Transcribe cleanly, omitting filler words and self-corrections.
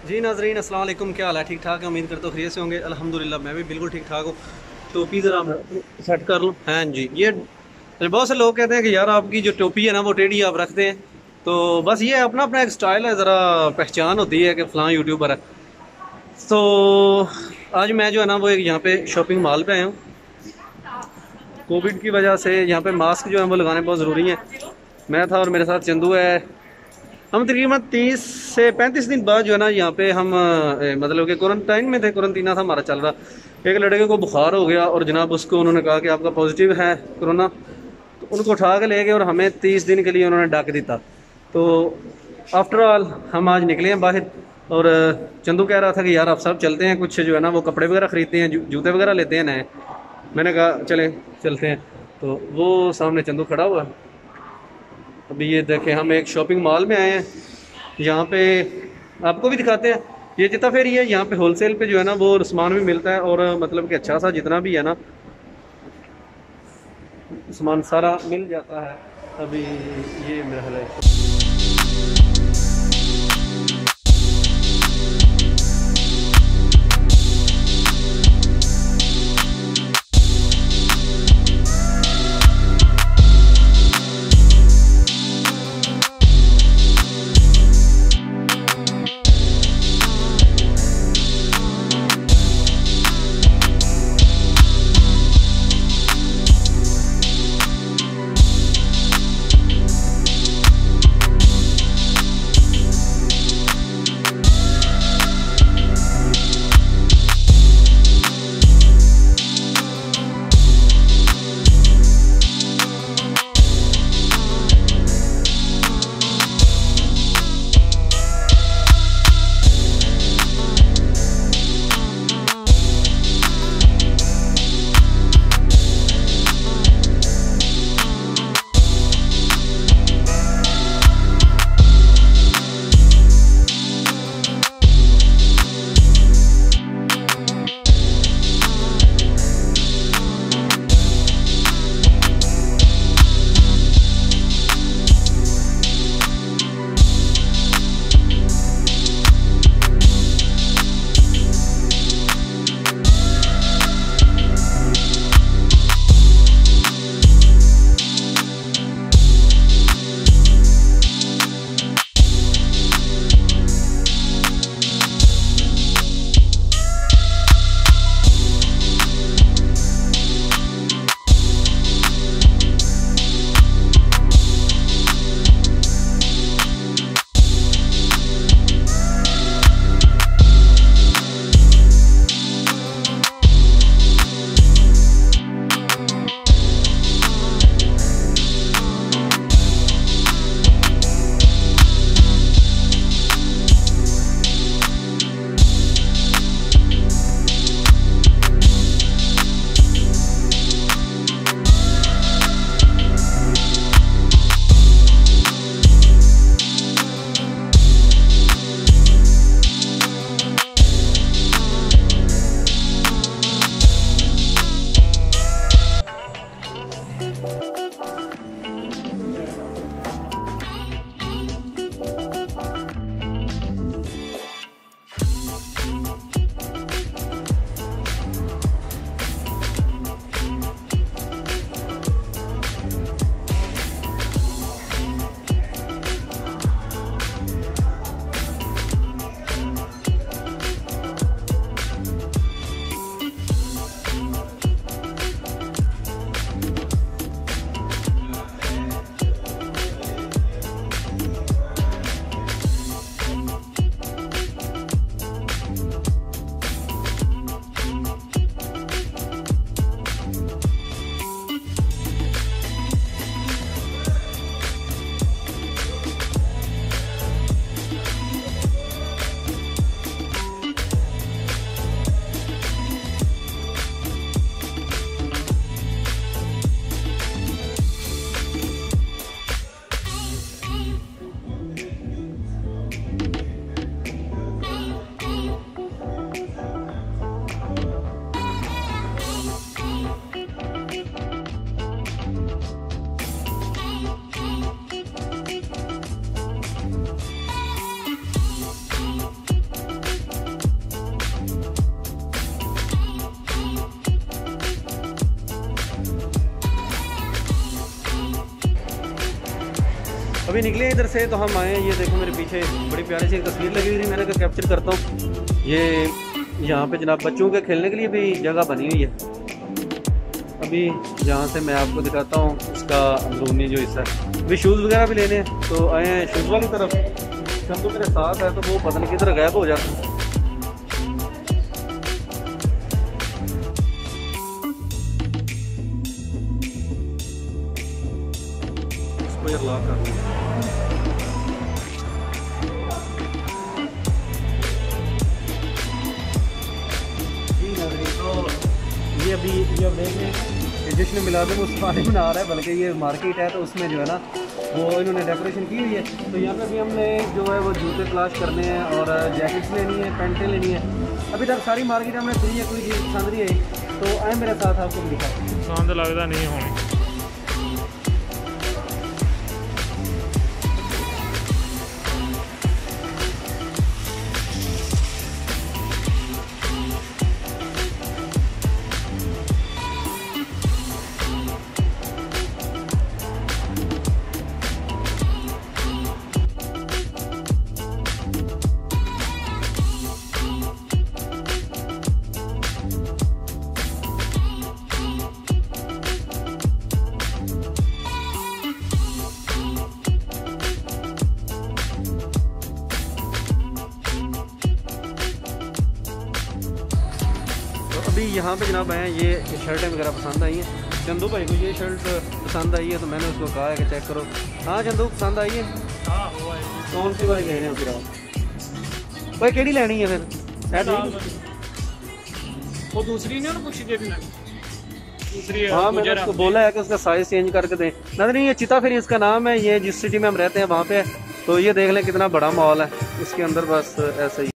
जी नाज़रीन अस्सलाम वालेकुम, क्या हाल है? ठीक ठाक है, उम्मीद करता हूँ खैरियत से होंगे। अल्हम्दुलिल्लाह मैं भी बिल्कुल ठीक ठाक हूँ। टोपी ज़रा सेट कर लूँ। हाँ जी, ये बहुत से लोग कहते हैं कि यार आपकी जो टोपी है ना वो टेढ़ी आप रखते हैं। तो बस ये अपना अपना एक स्टाइल है, ज़रा पहचान होती है कि फ़लाँ यूट्यूबर है। तो आज मैं जो है ना वो एक यहाँ पे शॉपिंग मॉल पे आया हूँ। कोविड की वजह से यहाँ पे मास्क जो है वो लगाने बहुत ज़रूरी है। मैं था और मेरे साथ चंदू है। हम तकरीबन 30 से 35 दिन बाद जो है ना यहाँ पे हम मतलब कि क्वारंटाइन में थे। क्वारंटीना था हमारा चल रहा। एक लड़के को बुखार हो गया और जनाब उसको उन्होंने कहा कि आपका पॉजिटिव है कोरोना। तो उनको उठा के ले गए और हमें 30 दिन के लिए उन्होंने डाक दिया। तो आफ्टर ऑल हम आज निकले हैं बाहर। और चंदू कह रहा था कि यार आप सब चलते हैं, कुछ जो है ना वो कपड़े वगैरह खरीदते हैं, जूते वगैरह लेते हैं नए। मैंने कहा चलें चलते हैं। तो वो सामने चंदू खड़ा हुआ। अभी ये देखें हम एक शॉपिंग मॉल में आए हैं। यहाँ पे आपको भी दिखाते हैं। ये जितना फेरी है यहाँ पे होलसेल पे जो है ना वो सामान भी मिलता है, और मतलब कि अच्छा सा जितना भी है ना सामान सारा मिल जाता है। अभी ये मेरा हाल है। अभी निकले इधर से तो हम आए हैं, ये देखो मेरे पीछे बड़ी प्यारी सी तस्वीर लगी हुई थी, मैंने कहा कैप्चर करता हूँ। ये यहाँ पे जनाब बच्चों के खेलने के लिए भी जगह बनी हुई है। अभी यहाँ से मैं आपको दिखाता हूँ उसका अंदरूनी जो हिस्सा है। अभी शूज़ वगैरह भी लेने हैं तो आए हैं शूज़ वाली तरफ। चंदू मेरे साथ है तो वो पता नहीं किधर गायब हो जाता है। इसको यार लॉक कर दूँ। ये अभी ये अब देख लें जश्न मिलाद वो सारे बना रहा है, बल्कि ये मार्केट है तो उसमें जो है ना वो इन्होंने डेकोरेशन की हुई है। तो यहाँ पे भी हमने जो है वो जूते तलाश करने हैं और जैकेट्स लेनी है, पैंटें लेनी है। अभी तक सारी मार्केट हमने फिरी है, कोई चीज़ पसंद नहीं आई तो आए मेरे साथ आपको भी दिखा। पसंद लगता नहीं होनी। अभी यहाँ पे जनाब आए हैं, ये शर्टें वगैरह पसंद आई हैं। चंदू भाई को ये शर्ट पसंद आई है तो मैंने उसको कहा है कि चेक करो। हाँ चंदू पसंद आई है। हाँ कौन सी वाली कह रहे हो फिर आप? भाई केड़ी लेनी है फिर? वो दूसरी नहीं पूछी थी दूसरी। हाँ मैंने उसको बोला है कि उसका साइज चेंज करके दें। नहीं ये चिता फिर इसका नाम है, ये जिस सिटी में हम रहते हैं वहाँ पे है। तो ये देख लें कितना बड़ा मॉल है, इसके अंदर बस ऐसा ही।